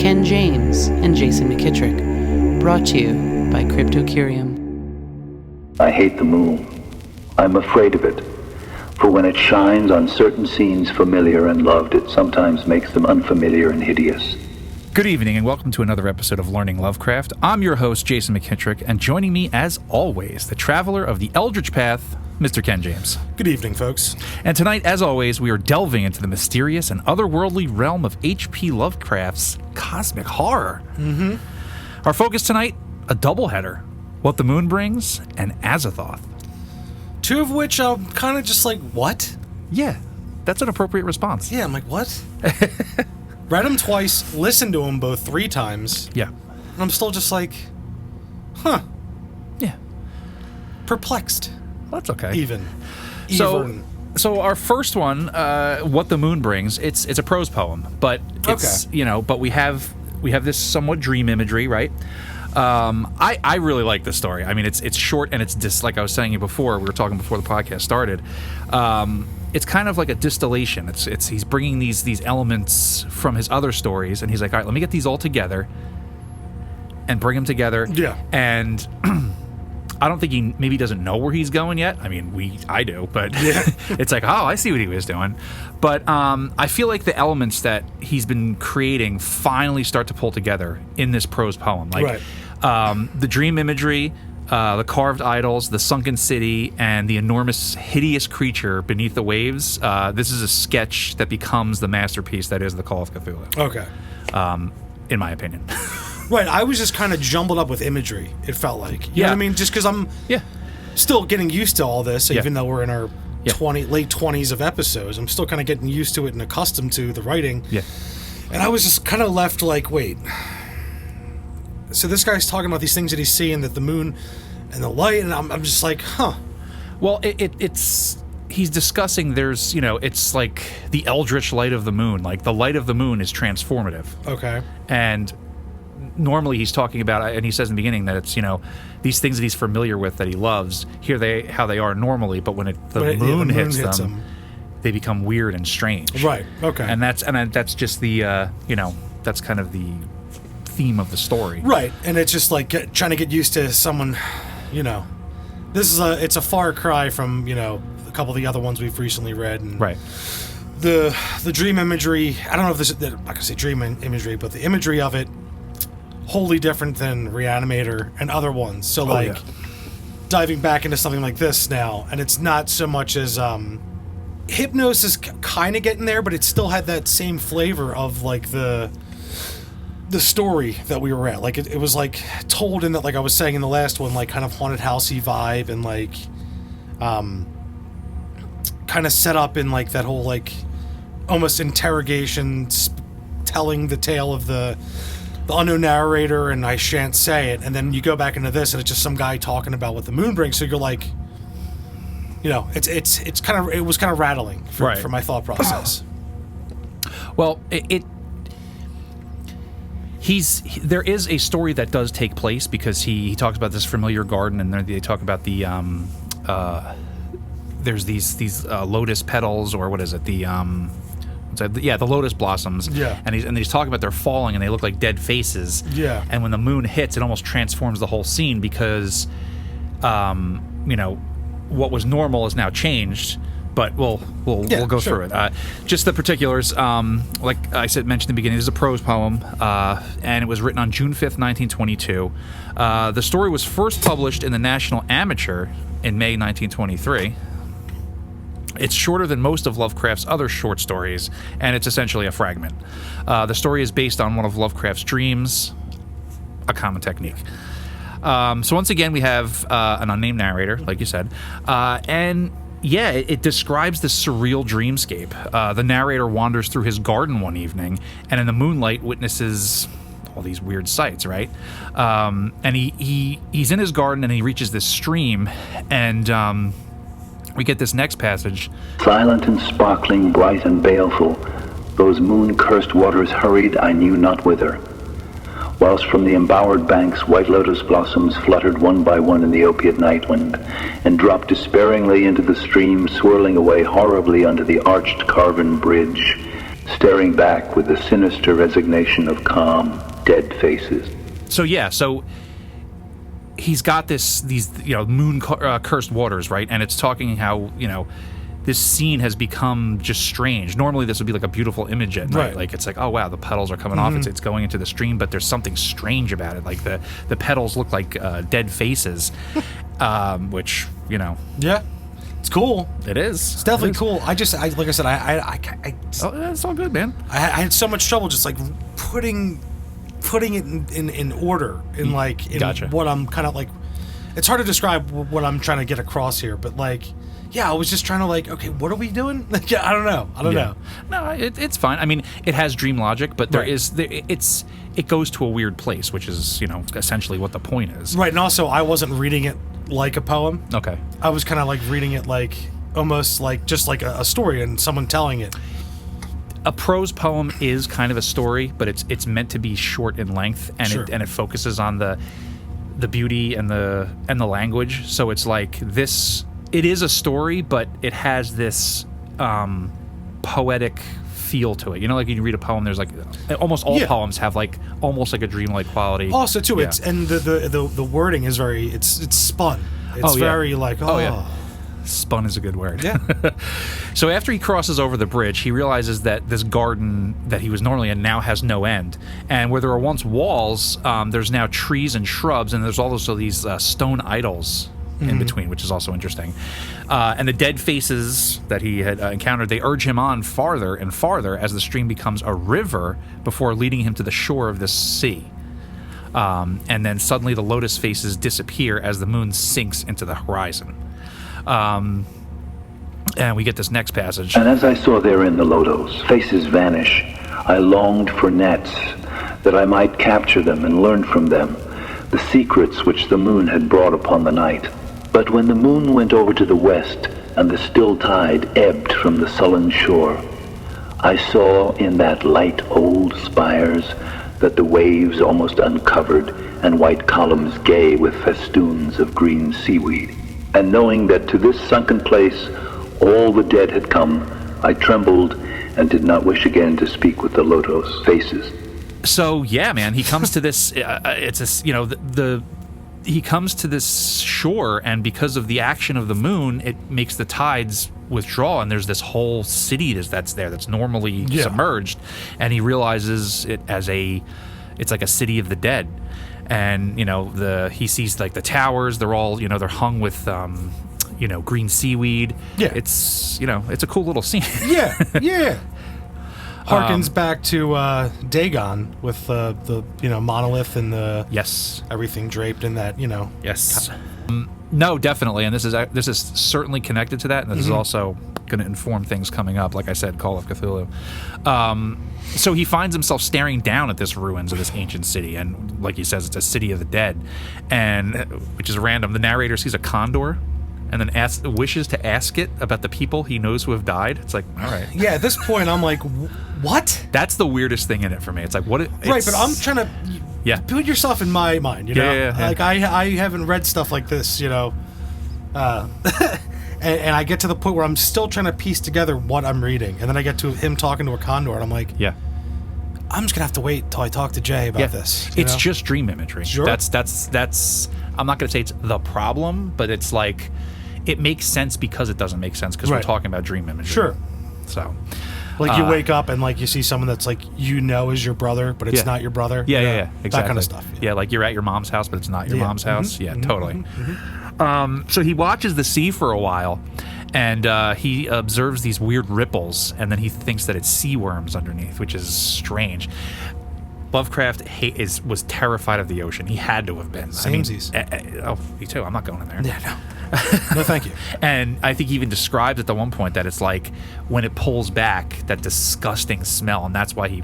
Ken James and Jason McKittrick. Brought to you by Cryptocurium. I hate the moon. I'm afraid of it. For when it shines on certain scenes familiar and loved, it sometimes makes them unfamiliar and hideous. Good evening and welcome to another episode of Learning Lovecraft. I'm your host, Jason McKittrick, and joining me, as always, the traveler of the Eldritch Path, Mr. Ken James. Good evening, folks. And tonight, as always, we are delving into the mysterious and otherworldly realm of H.P. Lovecraft's cosmic horror. Mm-hmm. Our focus tonight, a doubleheader, What the Moon Brings and Azathoth. Two of which I'm kind of just like, what? Yeah, that's an appropriate response. Yeah, I'm like, what? Read them twice, listened to them both 3 times. Yeah. And I'm still just like, huh. Yeah. Perplexed. Well, that's okay. Even. So our first one, What the Moon Brings, it's a prose poem, but it's, but we have this somewhat dream imagery, right? I really like this story. I mean, it's short and it's like I was saying before, we were talking before the podcast started. It's kind of like a distillation. It's he's bringing these elements from his other stories, and he's like, all right, let me get these all together and bring them together. Yeah. And I don't think he maybe doesn't know where he's going yet. I mean, I do, but yeah. It's like, oh, I see what he was doing. But I feel like the elements that he's been creating finally start to pull together in this prose poem. Like the dream imagery, the carved idols, the sunken city, and the enormous, hideous creature beneath the waves. This is a sketch that becomes the masterpiece that is the Call of Cthulhu. Okay. In my opinion. Right, I was just kind of jumbled up with imagery, it felt like. You know what I mean? Just because I'm still getting used to all this, even though we're in our late 20s of episodes. I'm still kind of getting used to it and accustomed to the writing. Yeah. And I was just kind of left like, wait. So this guy's talking about these things that he's seeing, that the moon and the light, and I'm just like, huh. Well, it's he's discussing there's, it's like the eldritch light of the moon. Like the light of the moon is transformative. Okay. And normally he's talking about, and he says in the beginning that it's, these things that he's familiar with, that he loves, how they are normally, but when the moon hits them, they become weird and strange. Right, okay. And that's just the, that's kind of the theme of the story. Right, and it's just like trying to get used to someone, it's a far cry from, a couple of the other ones we've recently read. And right. The dream imagery, I don't know if this is, I'm not going to say dream imagery, but the imagery of it, wholly different than Reanimator and other ones. So diving back into something like this now, and it's not so much as Hypnos is kind of getting there, but it still had that same flavor of like the story that we were at. Like it was like told in that, like I was saying in the last one, like kind of haunted housey vibe, and like kind of set up in like that whole like almost interrogation, telling the tale of the unknown narrator, and I shan't say it, and then you go back into this and it's just some guy talking about what the moon brings, so you're like, it's kind of, it was kind of rattling for my thought process. Well, there is a story that does take place, because he talks about this familiar garden, and they talk about the there's these lotus petals, or what is it, the lotus blossoms. Yeah. And he's talking about they're falling and they look like dead faces. Yeah. And when the moon hits, it almost transforms the whole scene, because, what was normal is now changed. But we'll go through it. Just the particulars. Like I mentioned in the beginning, this is a prose poem, and it was written on June 5th, 1922. The story was first published in the National Amateur in May 1923. It's shorter than most of Lovecraft's other short stories, and it's essentially a fragment. The story is based on one of Lovecraft's dreams, a common technique. So once again, we have an unnamed narrator, like you said, and it describes this surreal dreamscape. The narrator wanders through his garden one evening, and in the moonlight witnesses all these weird sights, right? And he's in his garden, and he reaches this stream, and we get this next passage. Silent and sparkling, bright and baleful, those moon-cursed waters hurried I knew not whither. Whilst from the embowered banks white lotus blossoms fluttered one by one in the opiate night wind, and dropped despairingly into the stream, swirling away horribly under the arched carven bridge. staring back with the sinister resignation of calm, dead faces. So he's got these moon cursed waters, right? And it's talking how this scene has become just strange. Normally this would be like a beautiful image at night. Right. Like it's like, oh wow, the petals are coming off. It's going into the stream, but there's something strange about it. Like the petals look like dead faces, which Yeah. It's cool. it is. It's definitely cool. Like I said, Oh, it's all good, man. I had so much trouble just like putting it in order in Gotcha. what I'm kind of like. It's hard to describe what I'm trying to get across here, but I was just trying to okay, what are we doing? I don't know. No, it's fine. I mean, it has dream logic, but Right. it goes to a weird place, which is essentially what the point is. Right, and also I wasn't reading it like a poem. Okay. I was kind of reading it almost just like a story and someone telling it. A prose poem is kind of a story, but it's meant to be short in length, and Sure. it focuses on the beauty and the language. So it's like this. It is a story, but it has this poetic feel to it. Like you read a poem, there's almost all Yeah. poems have almost like a dreamlike quality. Also, too, Yeah. it's and the wording is very it's spun. It's Oh, yeah. very Oh, yeah. Spun is a good word. Yeah. So after he crosses over the bridge, he realizes that this garden that he was normally in now has no end. And where there were once walls, there's now trees and shrubs, and there's also these stone idols in between, which is also interesting. And the dead faces that he had encountered, they urge him on farther and farther as the stream becomes a river before leading him to the shore of this sea. And then suddenly the lotus faces disappear as the moon sinks into the horizon. And we get this next passage. And as I saw therein the lotos, faces vanish, I longed for nets, that I might capture them and learn from them the secrets which the moon had brought upon the night. But when the moon went over to the west, and the still tide ebbed from the sullen shore, I saw in that light old spires that the waves almost uncovered, and white columns gay with festoons of green seaweed. And knowing that to this sunken place all the dead had come, I trembled and did not wish again to speak with the lotos faces. So yeah, man, he comes to this. He comes to this shore, and because of the action of the moon, it makes the tides withdraw, and there's this whole city that's normally submerged, and he realizes it as it's like a city of the dead, and he sees the towers. They're all they're hung with green seaweed. Yeah. It's it's a cool little scene. Yeah. Harkens back to Dagon with the monolith and the Yes. everything draped in that Yes. No, definitely, and this is certainly connected to that, and this is also going to inform things coming up. Like I said, Call of Cthulhu. So he finds himself staring down at this ruins of this ancient city, and like he says, it's a city of the dead, and which is random. The narrator sees a condor, and then wishes to ask it about the people he knows who have died. It's like, all right. Yeah, at this point I'm like, what? That's the weirdest thing in it for me. It's like, what? Right, but I'm trying to put yourself in my mind, Yeah. Like I haven't read stuff like this, and I get to the point where I'm still trying to piece together what I'm reading, and then I get to him talking to a condor, and I'm like, yeah. I'm just gonna have to wait till I talk to Jay about this. It's just dream imagery. Sure. That's. I'm not gonna say it's the problem, but it's like it makes sense because it doesn't make sense because we're Right. talking about dream imagery. Sure. So. Like you wake up and you see someone that's is your brother, but it's not your brother. Yeah, exactly. That kind of stuff. Yeah, like you're at your mom's house, but it's not your mom's house. Yeah, totally. So he watches the sea for a while, and he observes these weird ripples, and then he thinks that it's sea worms underneath, which is strange. Lovecraft was terrified of the ocean. He had to have been. Samesies. Me too. I'm not going in there. Yeah, no. No, thank you. And I think he even describes at the one point that it's like when it pulls back, that disgusting smell, and that's why he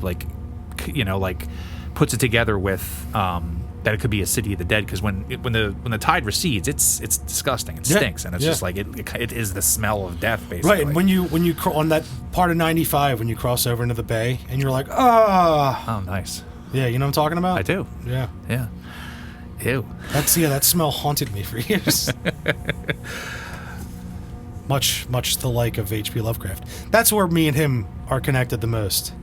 puts it together with that it could be a city of the dead, because when the tide recedes, it's disgusting. It stinks, and it's just like it is the smell of death, basically. Right, and when you on that part of 95 when you cross over into the bay and you're like, oh, nice. Yeah, you know what I'm talking about? I do. Yeah. Ew. That smell haunted me for years. much the like of H.P. Lovecraft. That's where me and him are connected the most.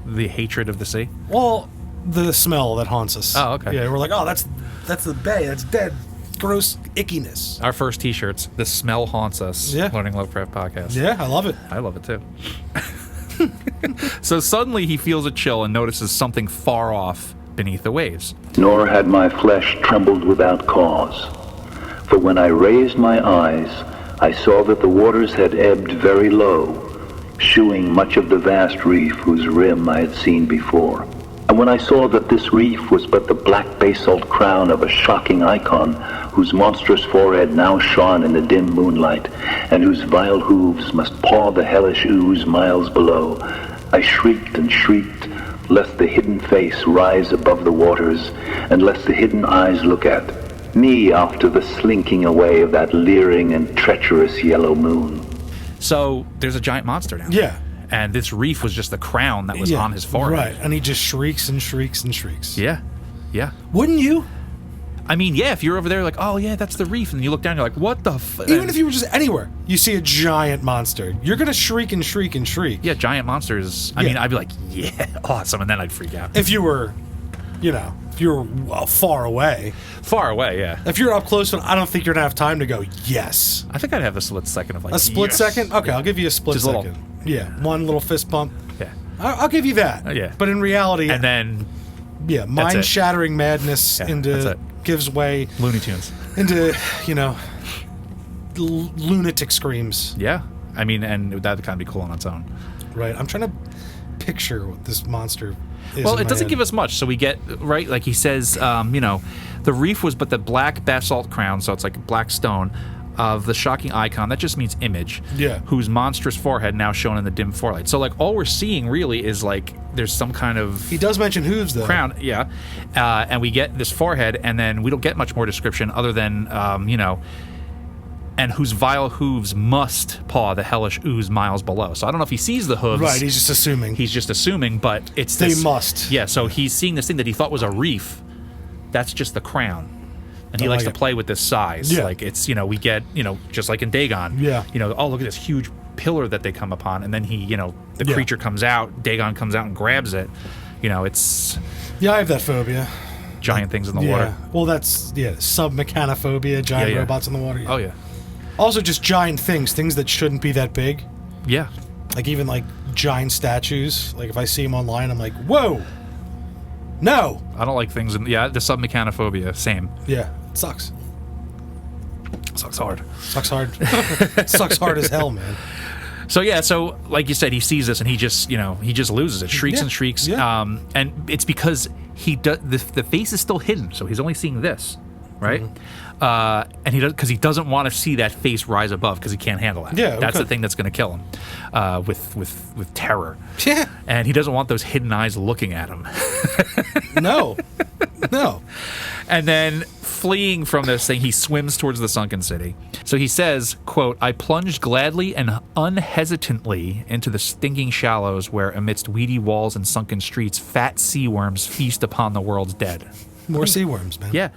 The hatred of the sea? Well, the smell that haunts us. Oh, okay. Yeah, we're like, oh, that's the bay. That's dead. Gross ickiness. Our first t-shirts, The Smell Haunts Us, Yeah. Learning Lovecraft podcast. Yeah, I love it. I love it too. So suddenly he feels a chill and notices something far off beneath the waves. Nor had my flesh trembled without cause. For when I raised my eyes, I saw that the waters had ebbed very low, shewing much of the vast reef whose rim I had seen before. And when I saw that this reef was but the black basalt crown of a shocking icon, whose monstrous forehead now shone in the dim moonlight, and whose vile hooves must paw the hellish ooze miles below, I shrieked and shrieked, lest the hidden face rise above the waters, and lest the hidden eyes look at me after the slinking away of that leering and treacherous yellow moon. So there's a giant monster now. Yeah. And this reef was just the crown that was on his forehead. Right, and he just shrieks and shrieks and shrieks. Yeah. Yeah. Wouldn't you? I mean, yeah, if you're over there like, oh, yeah, that's the reef, and you look down, you're like, what the fuck? Even if you were just anywhere, you see a giant monster, you're going to shriek and shriek and shriek. Yeah, giant monsters. I mean, I'd be like, yeah, awesome, and then I'd freak out. If you were, if you were far away. Far away, yeah. If you're up close, I don't think you're going to have time to go, yes. I think I'd have a split second of like, A split yes. second? Okay, I'll give you a split Just a second. little. Yeah, one little fist pump. Yeah. I'll give you that. Yeah. But in reality, And then mind-shattering madness Yeah, that's it. gives way Looney Tunes. into, lunatic screams. Yeah. I mean, and that would kind of be cool on its own. Right. I'm trying to picture what this monster is. Well, it doesn't give us much. So we get, right, like he says, the reef was but the black basalt crown, so it's like black stone, of the shocking icon. That just means image. Yeah. Whose monstrous forehead now shown in the dim forelight. So, like, all we're seeing really is, like, there's some kind of... He does mention hooves, though. Crown, yeah. And we get this forehead, and then we don't get much more description other than, and whose vile hooves must paw the hellish ooze miles below. So I don't know if he sees the hooves. Right, he's just assuming. He's just assuming, but it's They this... must. Yeah, so he's seeing this thing that he thought was a reef. That's just the crown. And he likes to play with this size. Yeah. Like, it's, we get, just like in Dagon. Yeah. Oh, look at this huge pillar that they come upon. And then he, the Yeah. creature comes out, Dagon comes out and grabs it. It's Yeah, I have that phobia. giant things in the Yeah. water. Well, that's, submechanophobia, giant Yeah. robots in the water. Oh, yeah. Also, just giant things that shouldn't be that big. Yeah. Like, even, like, giant statues. Like, if I see them online, I'm like, whoa! No! I don't like things the submechanophobia, same. Yeah, it sucks. Sucks hard. Sucks hard. Sucks hard as hell, man. So like you said, he sees this and he just loses it, shrieks Yeah, and shrieks. yeah. And it's because the face is still hidden, so he's only seeing this, right? And he doesn't want to see that face rise above because he can't handle it. Yeah, that's okay. the thing that's going to kill him with terror. Yeah. And he doesn't want those hidden eyes looking at him. No. And then fleeing from this thing, he swims towards the sunken city. So he says, quote, I plunged gladly and unhesitantly into the stinking shallows where amidst weedy walls and sunken streets, fat sea worms feast upon the world's dead. More sea worms, man. Yeah.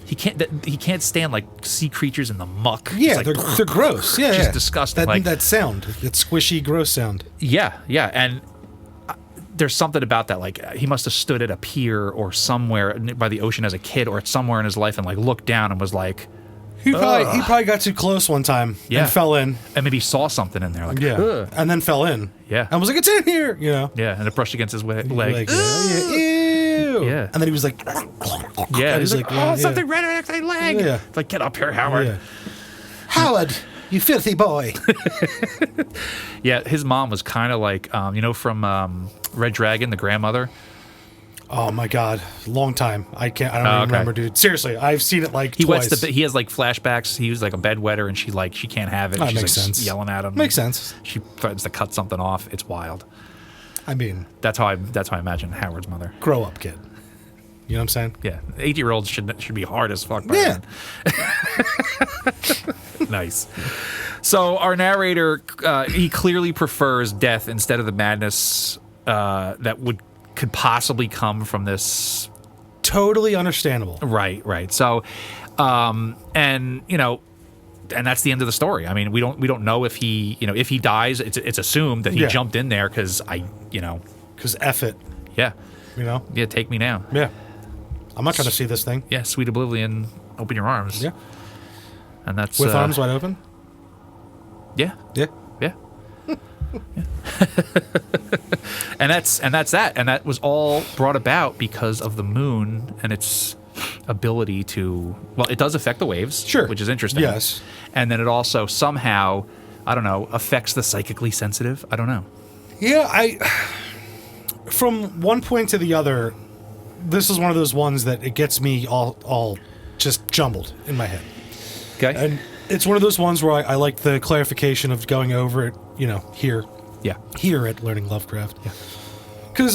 He can't stand like sea creatures in the muck. Yeah, Just like, they're gross. Yeah, just yeah. disgusting. That sound, that squishy, gross sound. Yeah, and there's something about that. Like, he must have stood at a pier or somewhere by the ocean as a kid, or somewhere in his life, and like looked down and was like, He probably got too close one time and fell in. and maybe saw something in there. Like, Yeah, ugh. and then fell in. Yeah. and was like, "It's in here," Yeah, and it brushed against his leg. Like, ew. Yeah. And then he was like, Yeah, and he's like, yeah, oh, something red against my leg. Yeah. It's like, get up here, Howard. Yeah. Howard, you filthy boy. Yeah, his mom was kind of like, from Red Dragon, the grandmother. Oh my god, long time. I don't even remember, dude. Seriously, I've seen it like He twice. he has like flashbacks. He was like a bedwetter, and she can't have it. That She's makes like sense. yelling at him. Makes sense. She threatens to cut something off. It's wild. I mean, That's how I imagine Howard's mother. grow up, kid. You know what I'm saying? Yeah, 8-year-olds should be hard as fuck. By Yeah. then. Nice. So our narrator, he clearly prefers death instead of the madness that could possibly come from this. Totally understandable. Right. So, and that's the end of the story. I mean, we don't know if he, if he dies, it's assumed that he jumped in there because because F it. Yeah. Yeah, take me now. Yeah. I'm not trying to see this thing. Yeah, sweet oblivion, open your arms. Yeah. And that's with arms wide open? Yeah. Yeah. Yeah. And that's that. And that was all brought about because of the moon and its ability to, well, it does affect the waves, sure, which is interesting. Yes. And then it also somehow, I don't know, affects the psychically sensitive. I don't know. Yeah, from one point to the other, this is one of those ones that it gets me all just jumbled in my head. Okay. And it's one of those ones where I like the clarification of going over it, here. Yeah. Here at Learning Lovecraft. Yeah. Because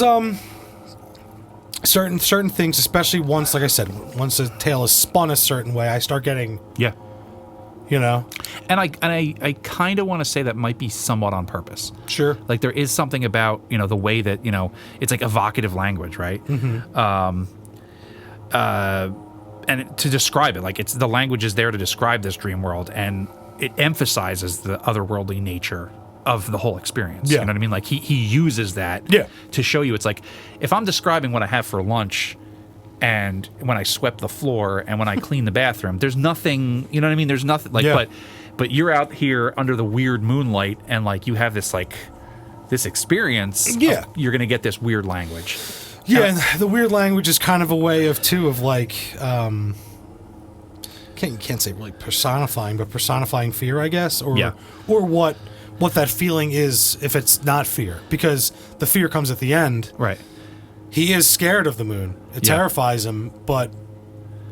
certain things, especially once, like I said, once a tale is spun a certain way, I start getting And I kind of want to say that might be somewhat on purpose. Sure. Like there is something about the way that it's like evocative language, right? Mm-hmm. And to describe it, like it's the language is there to describe this dream world, and it emphasizes the otherworldly nature of the whole experience. Yeah. You know what I mean? Like he uses that to show you. It's like if I'm describing what I have for lunch, and when I swept the floor, and when I cleaned the bathroom, there's nothing. You know what I mean? There's nothing like but you're out here under the weird moonlight, and like you have this this experience. Yeah. You're gonna get this weird language. Yeah, and the weird language is kind of a way of like you can't say really personifying, but personifying fear, I guess, or what that feeling is if it's not fear, because the fear comes at the end. Right. He is scared of the moon. It terrifies him, but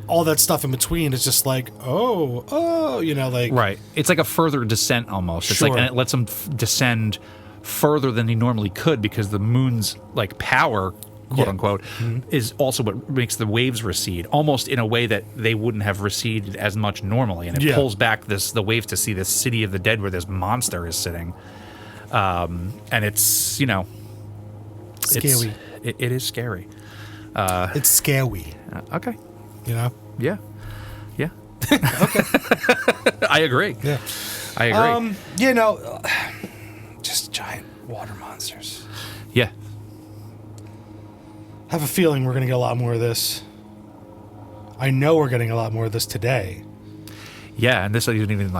all that stuff in between is just like, like right. It's like a further descent almost. It's like, and it lets him descend further than he normally could because the moon's like power, quote unquote, is also what makes the waves recede, almost in a way that they wouldn't have receded as much normally, and it pulls back the waves to see this city of the dead where this monster is sitting, and it's scary. It is scary. It's scary. Okay. Yeah. Okay. I agree. Yeah. I agree. Just giant water monsters. Yeah. I have a feeling we're going to get a lot more of this. I know we're getting a lot more of this today. Yeah, and this isn't even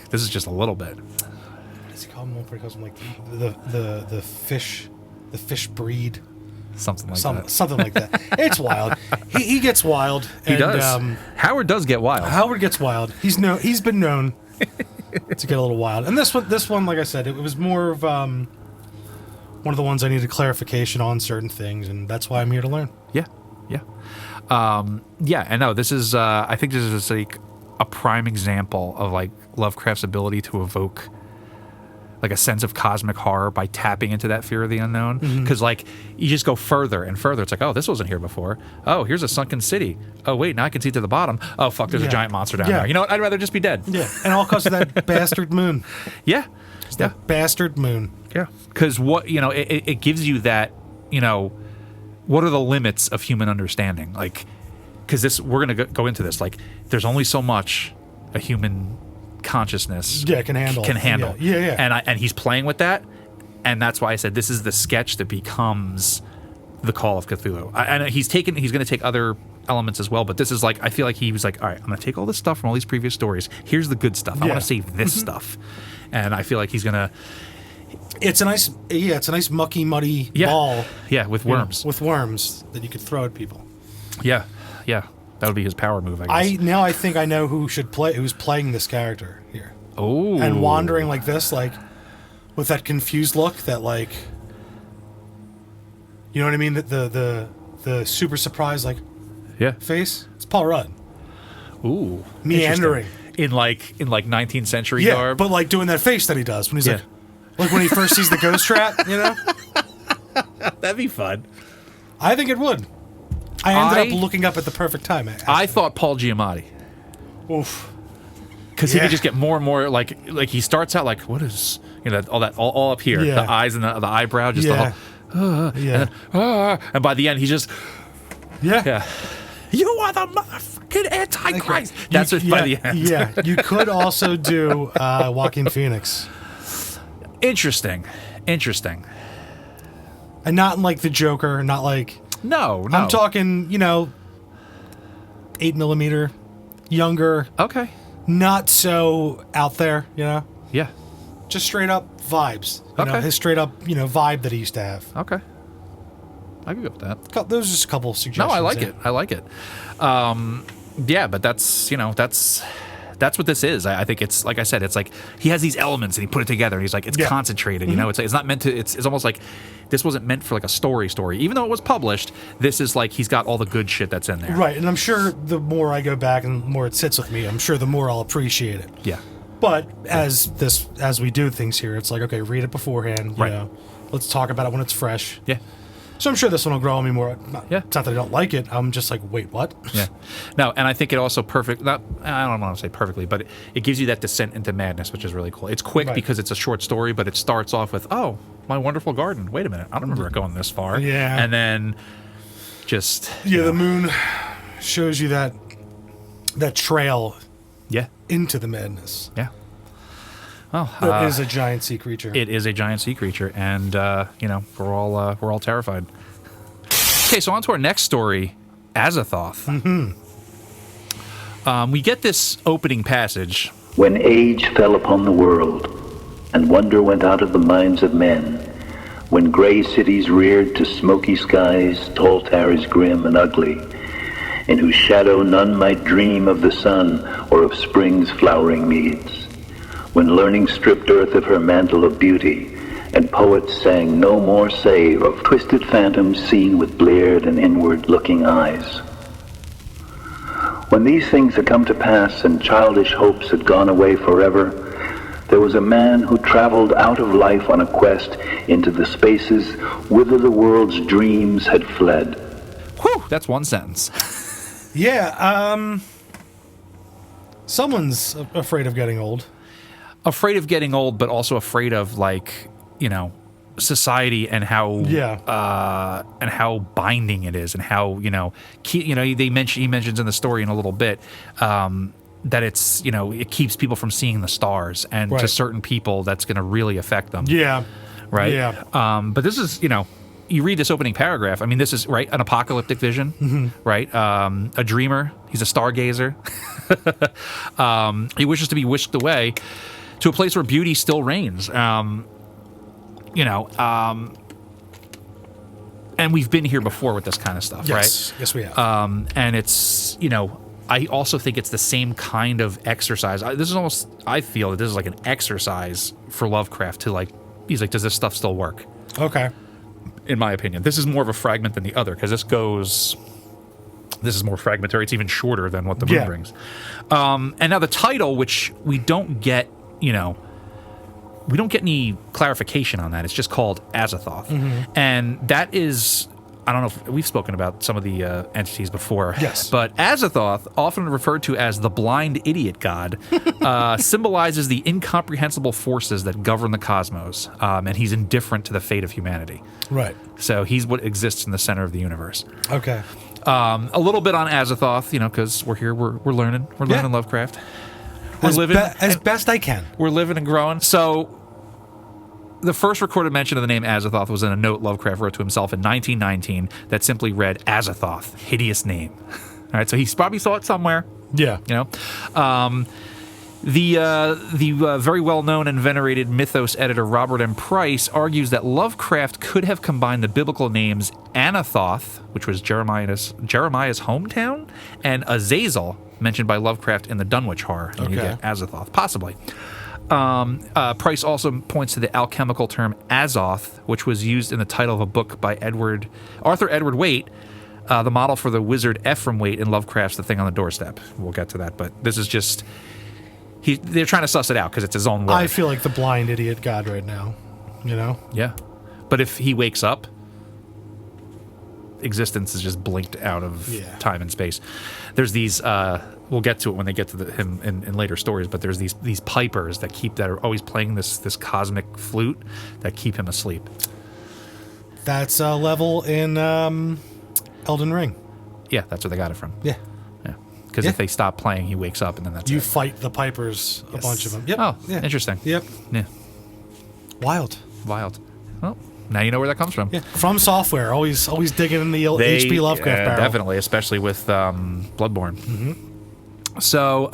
this is just a little bit. What does he call them? He calls them like the fish breed. Something like that. Something like that. It's wild. He gets wild. He does. Howard does get wild. Howard gets wild. He's been known to get a little wild. And this one, like I said, it was more of one of the ones I needed clarification on certain things, and that's why I'm here to learn. Yeah. And no, this is I think this is like a prime example of like Lovecraft's ability to evoke like a sense of cosmic horror by tapping into that fear of the unknown. Because like you just go further and further. It's like, oh, this wasn't here before. Oh, here's a sunken city. Oh wait, now I can see to the bottom. Oh fuck, there's a giant monster down there. You know what? I'd rather just be dead. Yeah, and all because of that bastard moon. Yeah, that bastard moon. Yeah, because what it gives you that what are the limits of human understanding? Like, because we're gonna go into this. Like, there's only so much a human consciousness can handle. Yeah. And he's playing with that, and that's why I said this is the sketch that becomes the Call of Cthulhu. And he's going to take other elements as well, but this is like, I feel like he was like, all right, I'm going to take all this stuff from all these previous stories. Here's the good stuff. I want to save this stuff, and I feel like he's gonna. It's a nice mucky, muddy ball. Yeah, with worms. With worms that you could throw at people. Yeah. That would be his power move, I guess. I think I know who's playing this character here. Oh. And wandering like this, like with that confused look, that like, you know what I mean? The super surprised face. It's Paul Rudd. Ooh. Meandering in like 19th century garb. garb. But like doing that face that he does when he's like when he first sees the ghost trap, That'd be fun. I think it would. I ended up looking up at the perfect time. I thought Paul Giamatti. Oof. Because he could just get more and more like he starts out like, what is all up here, the eyes and the eyebrow, just the whole, and by the end he just you are the motherfucker. fucking Antichrist. That's what by the end. Yeah, you could also do Joaquin Phoenix. Interesting. And not like the Joker, not like... No. I'm talking, 8mm, younger. Okay. Not so out there, Yeah. Just straight up vibes. Okay. His straight up, vibe that he used to have. Okay. I could go with that. Those are just a couple of suggestions. No, I like it. Yeah, but that's what this is. I think it's, like I said, it's like he has these elements and he put it together and he's like, it's concentrated, it's not meant to, it's almost like this wasn't meant for like a story. Even though it was published, this is like he's got all the good shit that's in there. Right, and I'm sure the more I go back and the more it sits with me, I'm sure the more I'll appreciate it. Yeah. But as we do things here, it's like, okay, read it beforehand, Right. Let's talk about it when it's fresh. Yeah. So I'm sure this one will grow on me more. Yeah. It's not that I don't like it. I'm just like, wait, what? Yeah. No, and I think it also I don't want to say perfectly, but it gives you that descent into madness, which is really cool. It's quick because it's a short story, but it starts off with, oh, my wonderful garden. Wait a minute. I don't remember it going this far. Yeah. And then just... Yeah, the moon shows you that trail into the madness. Yeah. Well, It is a giant sea creature. It is a giant sea creature, and we're all terrified. Okay, so on to our next story, Azathoth. Mm-hmm. We get this opening passage. When age fell upon the world, and wonder went out of the minds of men, when gray cities reared to smoky skies, tall towers grim and ugly, in whose shadow none might dream of the sun or of spring's flowering meads, when learning stripped earth of her mantle of beauty, and poets sang no more save of twisted phantoms seen with bleared and inward-looking eyes. When these things had come to pass and childish hopes had gone away forever, there was a man who traveled out of life on a quest into the spaces whither the world's dreams had fled. Whew, that's one sentence. Yeah, someone's afraid of getting old. Afraid of getting old, but also afraid of society and how and how binding it is, and how he mentions in the story in a little bit that it's it keeps people from seeing the stars, and to certain people that's going to really affect them. Yeah. Right. Yeah. But this is you read this opening paragraph. I mean, this is an apocalyptic vision, right? A dreamer. He's a stargazer. He wishes to be whisked away to a place where beauty still reigns. And we've been here before with this kind of stuff, right? Yes, we have. And it's, I also think it's the same kind of exercise. I feel that this is like an exercise for Lovecraft to he's like, does this stuff still work? Okay. In my opinion. This is more of a fragment than the other, because this is more fragmentary. It's even shorter than what the moon brings. And now the title, which we don't get, we don't get any clarification on that. It's just called Azathoth. And that is, I don't know if we've spoken about some of the entities before. Yes. But Azathoth, often referred to as the blind idiot god, symbolizes the incomprehensible forces that govern the cosmos. And he's indifferent to the fate of humanity. Right. So he's what exists in the center of the universe. Okay. A little bit on Azathoth, because we're here, we're learning. We're learning Lovecraft. As best I can. We're living and growing. So the first recorded mention of the name Azathoth was in a note Lovecraft wrote to himself in 1919 that simply read, Azathoth, hideous name. All right, so he probably saw it somewhere. Yeah. The very well-known and venerated mythos editor Robert M. Price argues that Lovecraft could have combined the biblical names Anathoth, which was Jeremiah's hometown, and Azazel, mentioned by Lovecraft in the Dunwich Horror. And you get Azathoth, possibly. Price also points to the alchemical term Azoth, which was used in the title of a book by Arthur Edward Waite, the model for the wizard Ephraim Waite in Lovecraft's The Thing on the Doorstep. We'll get to that, but this is just... they're trying to suss it out because it's his own word. I feel like the blind idiot god right now, Yeah. But if he wakes up, existence is just blinked out of time and space. There's these... we'll get to it when they get to him in later stories, but there's these pipers that are always playing this cosmic flute that keep him asleep. That's a level in Elden Ring. Yeah, that's where they got it from. Yeah. because if they stop playing, he wakes up and then that's You it. fight the pipers, a bunch of them. Yep. Oh, Yeah. interesting. Yep. Yeah, Wild. wild. Well, now you know where that comes from. Yeah. From Software, always digging in the H.P. Lovecraft barrel. Definitely, especially with Bloodborne. Mm-hmm. So,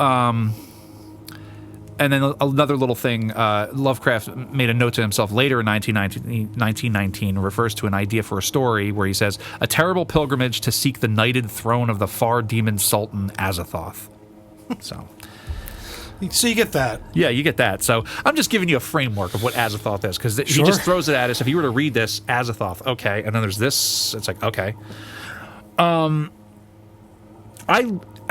and then another little thing, Lovecraft made a note to himself later in 1919, refers to an idea for a story where he says, a terrible pilgrimage to seek the knighted throne of the far demon sultan Azathoth. So you get that. yeah, you get that. So I'm just giving you a framework of what Azathoth is, because he just throws it at us. If you were to read this, Azathoth, okay, and then there's this, it's like, okay. I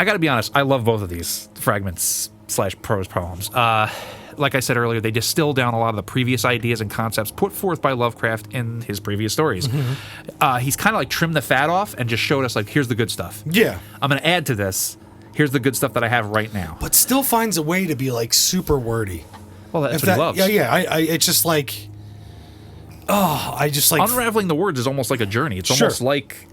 got to be honest, I love both of these fragments / prose poems. Like I said earlier, they distill down a lot of the previous ideas and concepts put forth by Lovecraft in his previous stories. Mm-hmm. He's kind of like trimmed the fat off and just showed us, like, here's the good stuff. Yeah. I'm going to add to this. Here's the good stuff that I have right now. But still finds a way to be, like, super wordy. Well, that's what he loves. Yeah. It's just like... Oh, I just like... Unraveling the words is almost like a journey. It's almost like...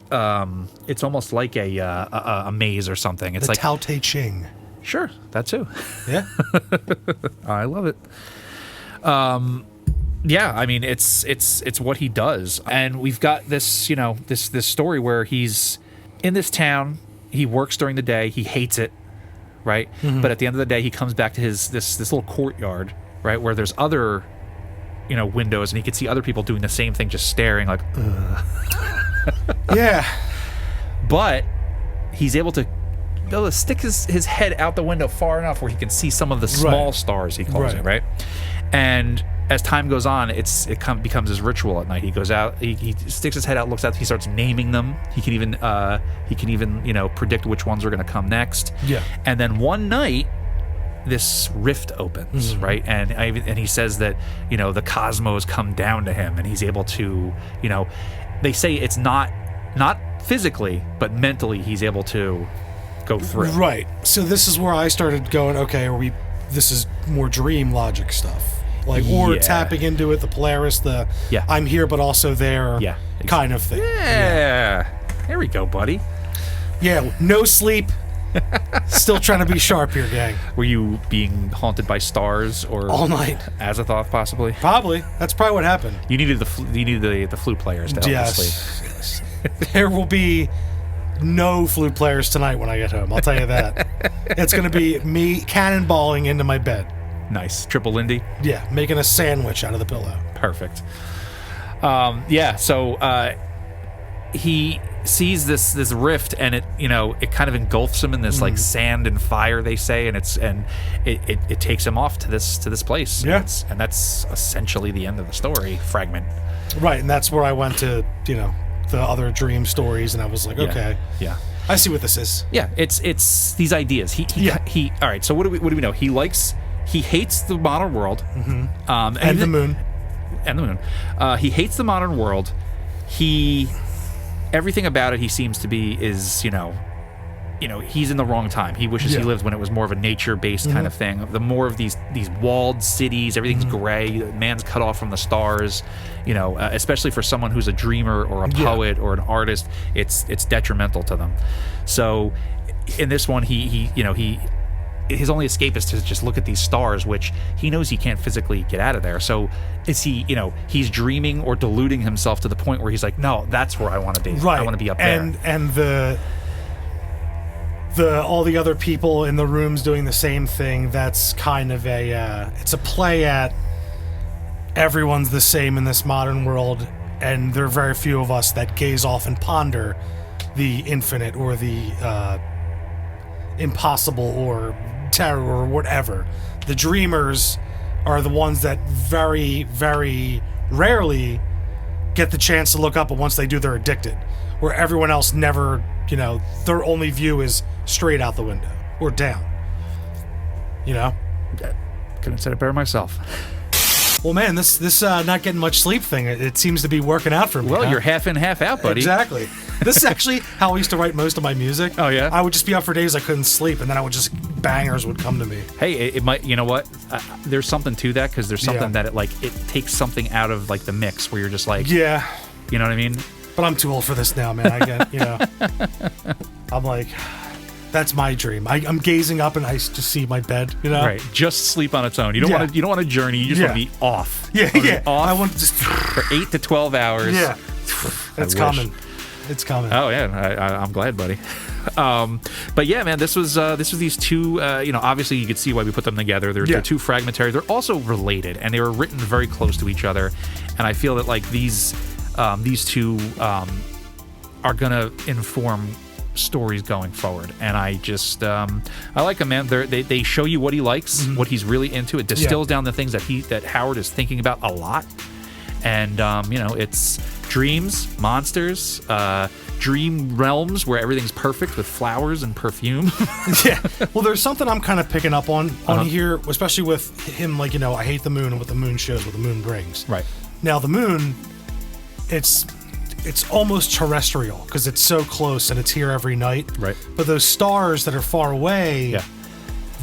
it's almost like a maze or something. It's the like Tao Te Ching. Sure, that too. Yeah. I love it. Yeah, I mean, it's what he does, and we've got this, this story where he's in this town. He works during the day. He hates it, right? Mm-hmm. But at the end of the day, he comes back to this little courtyard, right, where there's other, windows, and he can see other people doing the same thing, just staring like, ugh. Yeah. But he's able to stick his head out the window far enough where he can see some of the small stars, he calls it, right? And as time goes on, it becomes his ritual at night. He goes out, he sticks his head out, looks out, he starts naming them. He can even predict which ones are going to come next. Yeah. And then one night, this rift opens, right? And he says that, the cosmos come down to him, and he's able to, they say it's not physically, but mentally he's able to go through. Right. So this is where I started going, okay, this is more dream logic stuff. Or tapping into it, the Polaris, I'm here but also there kind of thing. Yeah. There we go, buddy. Yeah, no sleep. Still trying to be sharp here, gang. Were you being haunted by stars or all night? Azathoth, possibly? Probably. That's probably what happened. You needed the flute players to help you sleep. Yes. There will be no flute players tonight when I get home. I'll tell you that. It's going to be me cannonballing into my bed. Nice. Triple Lindy? Yeah, making a sandwich out of the pillow. Perfect. So he sees this rift, and it kind of engulfs him in this like sand and fire, they say, and it takes him off to this place. Yeah. And that's essentially the end of the story fragment. Right, and that's where I went to, the other dream stories, and I was like, okay. Yeah. I see what this is. Yeah, it's these ideas. He all right, so what do we know? He hates the modern world. Mm-hmm. And the moon. And the moon. He hates the modern world. Everything about it he seems to be is, he's in the wrong time. He wishes he lived when it was more of a nature-based kind of thing. The more of these walled cities, everything's gray, man's cut off from the stars, especially for someone who's a dreamer or a poet or an artist, it's detrimental to them. So in this one, his only escape is to just look at these stars, which he knows he can't physically get out of there. So is he's dreaming or deluding himself to the point where he's like, no, that's where I want to be. Right. I want to be up there. And the all the other people in the rooms doing the same thing, that's kind of it's a play at everyone's the same in this modern world, and there are very few of us that gaze off and ponder the infinite or the impossible or terror or whatever. The dreamers are the ones that very, very rarely get the chance to look up, but once they do, they're addicted. Where everyone else never, their only view is straight out the window or down. Couldn't have said it better myself. Well, man, this not getting much sleep thing, it seems to be working out for me. Well, you're half in, half out, buddy. Exactly. This is actually how I used to write most of my music. Oh, yeah? I would just be up for days I couldn't sleep, and then bangers would come to me. Hey, it might, you know what? There's something to that, because there's something that it takes something out of the mix where you're just like, yeah, you know what I mean? But I'm too old for this now, man. I get, I'm like, That's my dream. I'm gazing up and I just see my bed, you know? Right. Just sleep on its own. You don't want to. You don't want to journey. You just want to be off. Yeah, yeah. Off I want to just for 8 to 12 hours. Yeah. It's coming. It's coming. Oh yeah, I'm glad, buddy. But yeah, man, this was these two. Obviously you could see why we put them together. They're two fragmentary. They're also related, and they were written very close to each other. And I feel that like these two are gonna inform stories going forward. And I just I like them, man. They show you what he likes, what he's really into. It distills down the things that Howard is thinking about a lot. And it's dreams, monsters, dream realms where everything's perfect with flowers and perfume. Yeah. Well, there's something I'm kind of picking up on here, especially with him, like, I hate the moon and what the moon shows, what the moon brings. Right. Now, the moon, it's almost terrestrial because it's so close and it's here every night. Right. But those stars that are far away,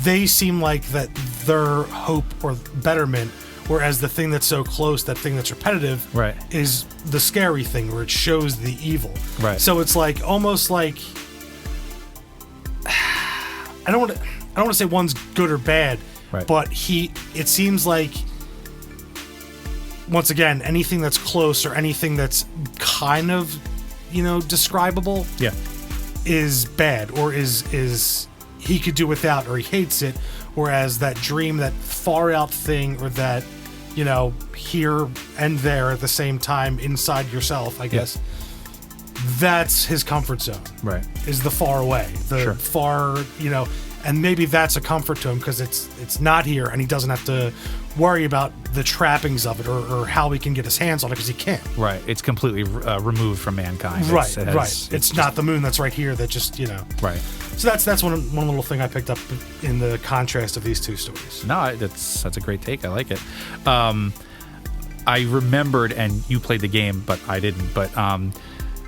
they seem like that their hope or betterment. Whereas the thing that's so close, that thing that's repetitive, is the scary thing where it shows the evil. Right. So it's like almost like I don't want to say one's good or bad, but it seems like once again anything that's close or anything that's kind of describable, is bad or is he could do without or he hates it. Whereas that dream, that far out thing, or that, here and there at the same time inside yourself, I guess, that's his comfort zone. Right. Is the far away. The far, and maybe that's a comfort to him because it's not here and he doesn't have to worry about the trappings of it or how he can get his hands on it because he can't. Right. It's completely removed from mankind. Right. It's not the moon that's right here that just, Right. So that's one little thing I picked up in the contrast of these two stories. No, that's a great take. I like it. I remembered, and you played the game, but I didn't. But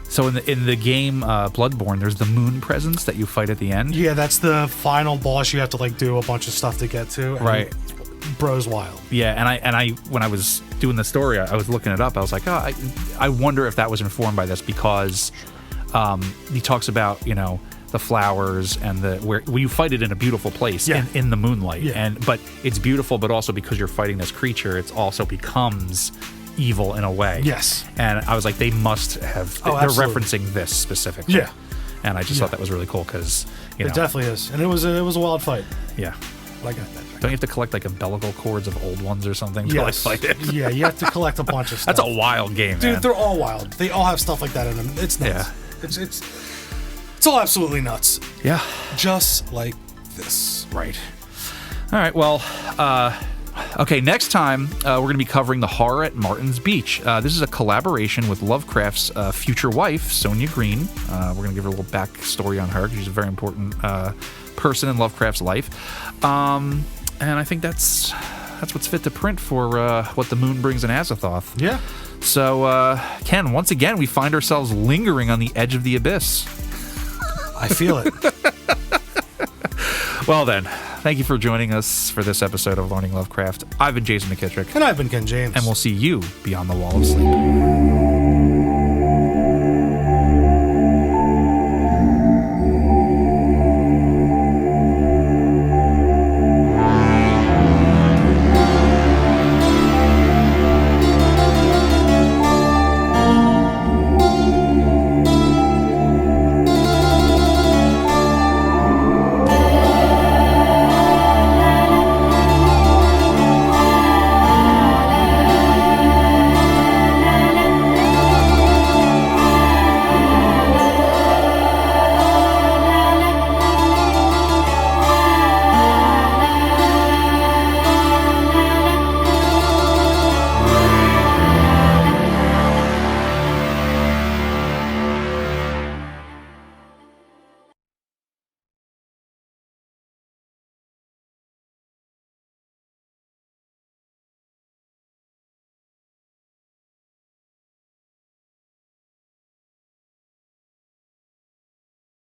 so in the game Bloodborne, there's the moon presence that you fight at the end. Yeah, that's the final boss. You have to do a bunch of stuff to get to. Right. Bro's wild. Yeah, and I when I was doing the story, I was looking it up. I was like, I wonder if that was informed by this because he talks about the flowers and where you fight it in a beautiful place in the moonlight, but it's beautiful, but also because you're fighting this creature, it also becomes evil in a way. Yes. And I was like, they must have. They're referencing this specifically. Yeah. And I just thought that was really cool because it definitely is, and it was a wild fight. Yeah. Like that. Don't you have to collect umbilical cords of old ones or something to fight it? Yeah, you have to collect a bunch of stuff. That's a wild game, dude. Man. They're all wild. They all have stuff like that in them. It's nuts. Yeah. It's all absolutely nuts. Yeah. Just like this. Right. All right. Well, okay. Next time, we're going to be covering The Horror at Martin's Beach. This is a collaboration with Lovecraft's future wife, Sonia Green. We're going to give her a little backstory on her because she's a very important person in Lovecraft's life. And I think that's what's fit to print for what the moon brings in Azathoth. Yeah. So, Ken, once again, we find ourselves lingering on the edge of the abyss. I feel it. Well then, thank you for joining us for this episode of Learning Lovecraft. I've been Jason McKittrick. And I've been Ken James. And we'll see you beyond the Wall of Sleep.